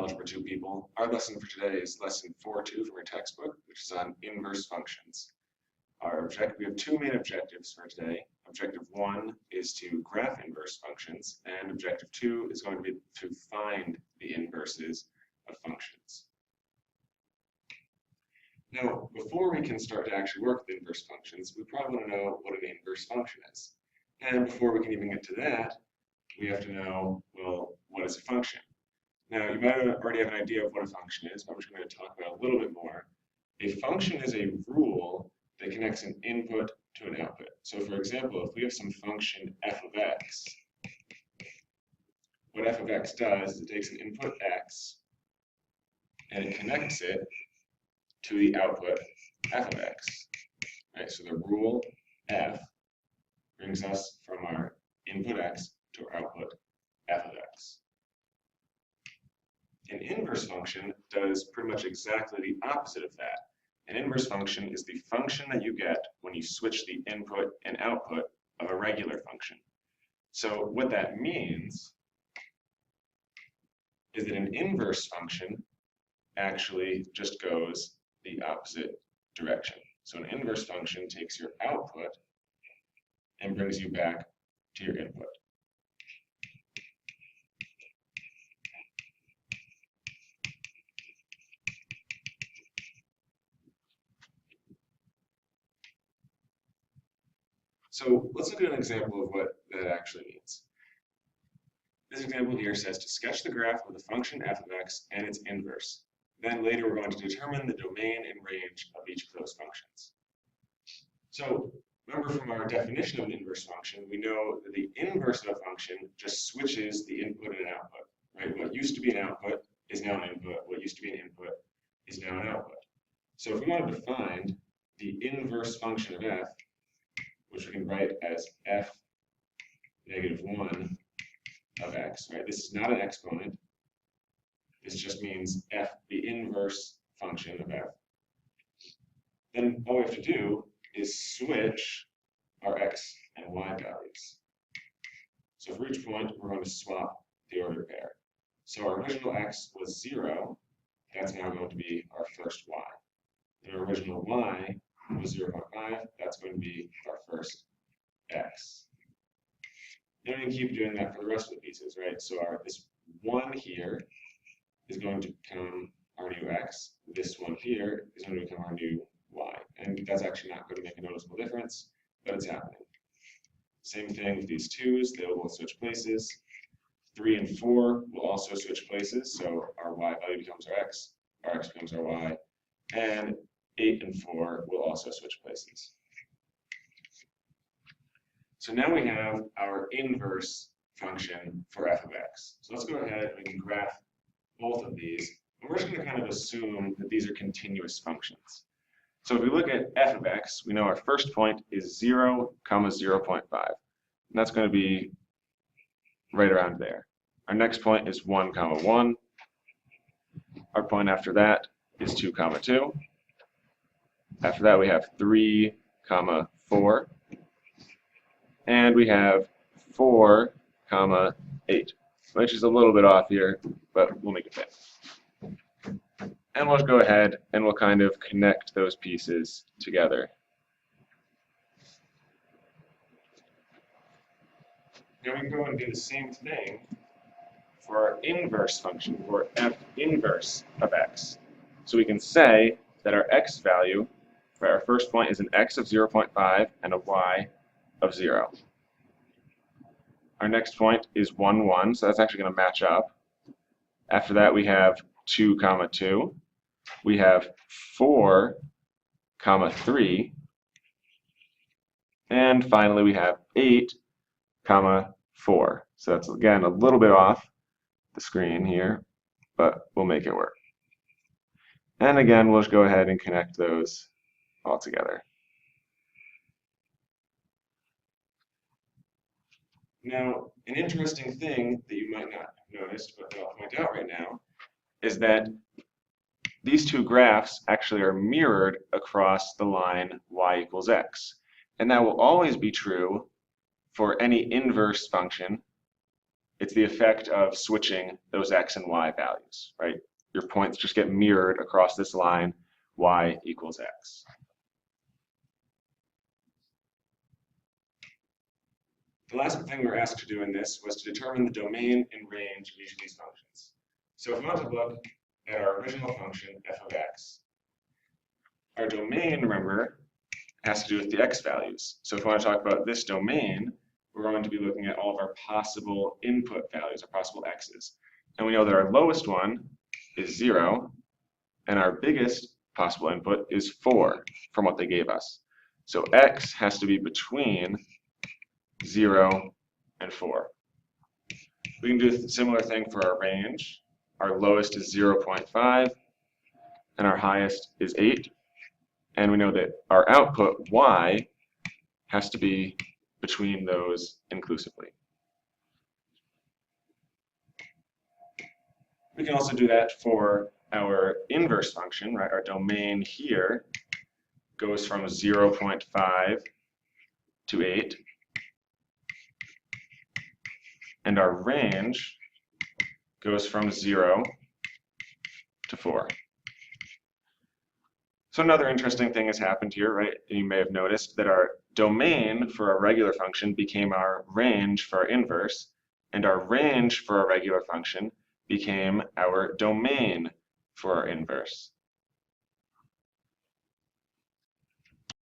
Algebra 2 people. Our lesson for today is lesson 4.2 from your textbook, which is on inverse functions. We have two main objectives for today. Objective 1 is to graph inverse functions, and objective 2 is going to be to find the inverses of functions. Now, before we can start to actually work with inverse functions, we probably want to know what an inverse function is. And before we can even get to that, we have to know, well, what is a function? Now, you might already have an idea of what a function is, but I'm just going to talk about it a little bit more. A function is a rule that connects an input to an output. So, for example, if we have some function f of x, what f of x does is it takes an input x and it connects it to the output f of x. Right, so the rule f brings us from our input x to our output f of x. An inverse function does pretty much exactly the opposite of that. An inverse function is the function that you get when you switch the input and output of a regular function. So what that means is that an inverse function actually just goes the opposite direction. So an inverse function takes your output and brings you back to your input. So let's look at an example of what that actually means. This example here says to sketch the graph of the function f of x and its inverse. Then later we're going to determine the domain and range of each of those functions. So remember from our definition of an inverse function, we know that the inverse of a function just switches the input and output. Right? What used to be an output is now an input. What used to be an input is now an output. So if we wanted to find the inverse function of f, which we can write as f negative 1 of x, right? This is not an exponent. This just means f, the inverse function of f. Then all we have to do is switch our x and y values. So for each point, we're going to swap the order pair. So our original x was 0. That's now going to be our first y. And our original y was 0.5, that's going to be our first x. Then we can keep doing that for the rest of the pieces, right? So this 1 here is going to become our new x. This one here is going to become our new y. And that's actually not going to make a noticeable difference, but it's happening. Same thing with these 2's, they will both switch places. 3 and 4 will also switch places, so our y value becomes our x becomes our y, and 8 and 4 will also switch places. So now we have our inverse function for f of x. So let's go ahead and we can graph both of these. And we're just going to kind of assume that these are continuous functions. So if we look at f of x, we know our first point is 0, 0.5. And that's going to be right around there. Our next point is 1, 1. Our point after that is 2, 2. After that, we have 3, 4. And we have 4, 8, which is a little bit off here, but we'll make it fit. And we'll go ahead and we'll kind of connect those pieces together. Now we can go and do the same thing for our inverse function, for f inverse of x. So we can say that our x value for our first point is an x of 0.5 and a y of 0. Our next point is 1, 1, so that's actually going to match up. After that, we have 2, 2. We have 4, 3. And finally, we have 8, 4. So that's, again, a little bit off the screen here, but we'll make it work. And again, we'll just go ahead and connect those all together. Now, an interesting thing that you might not have noticed, but that I'll point out right now, is that these two graphs actually are mirrored across the line y equals x. And that will always be true for any inverse function It's the effect of switching those x and y values, right? Your points just get mirrored across this line, y equals x. The last thing we were asked to do in this was to determine the domain and range of each of these functions. So if we want to look at our original function, f of x, our domain, remember, has to do with the x values. So if we want to talk about this domain, we're going to be looking at all of our possible input values, our possible x's. And we know that our lowest one is 0, and our biggest possible input is 4 from what they gave us. So x has to be between 0 and 4. We can do a similar thing for our range. Our lowest is 0.5, and our highest is 8. And we know that our output, y, has to be between those inclusively. We can also do that for our inverse function, right? Our domain here goes from 0.5 to 8. And our range goes from 0 to 4. So another interesting thing has happened here, right? You may have noticed that our domain for a regular function became our range for our inverse, and our range for a regular function became our domain for our inverse.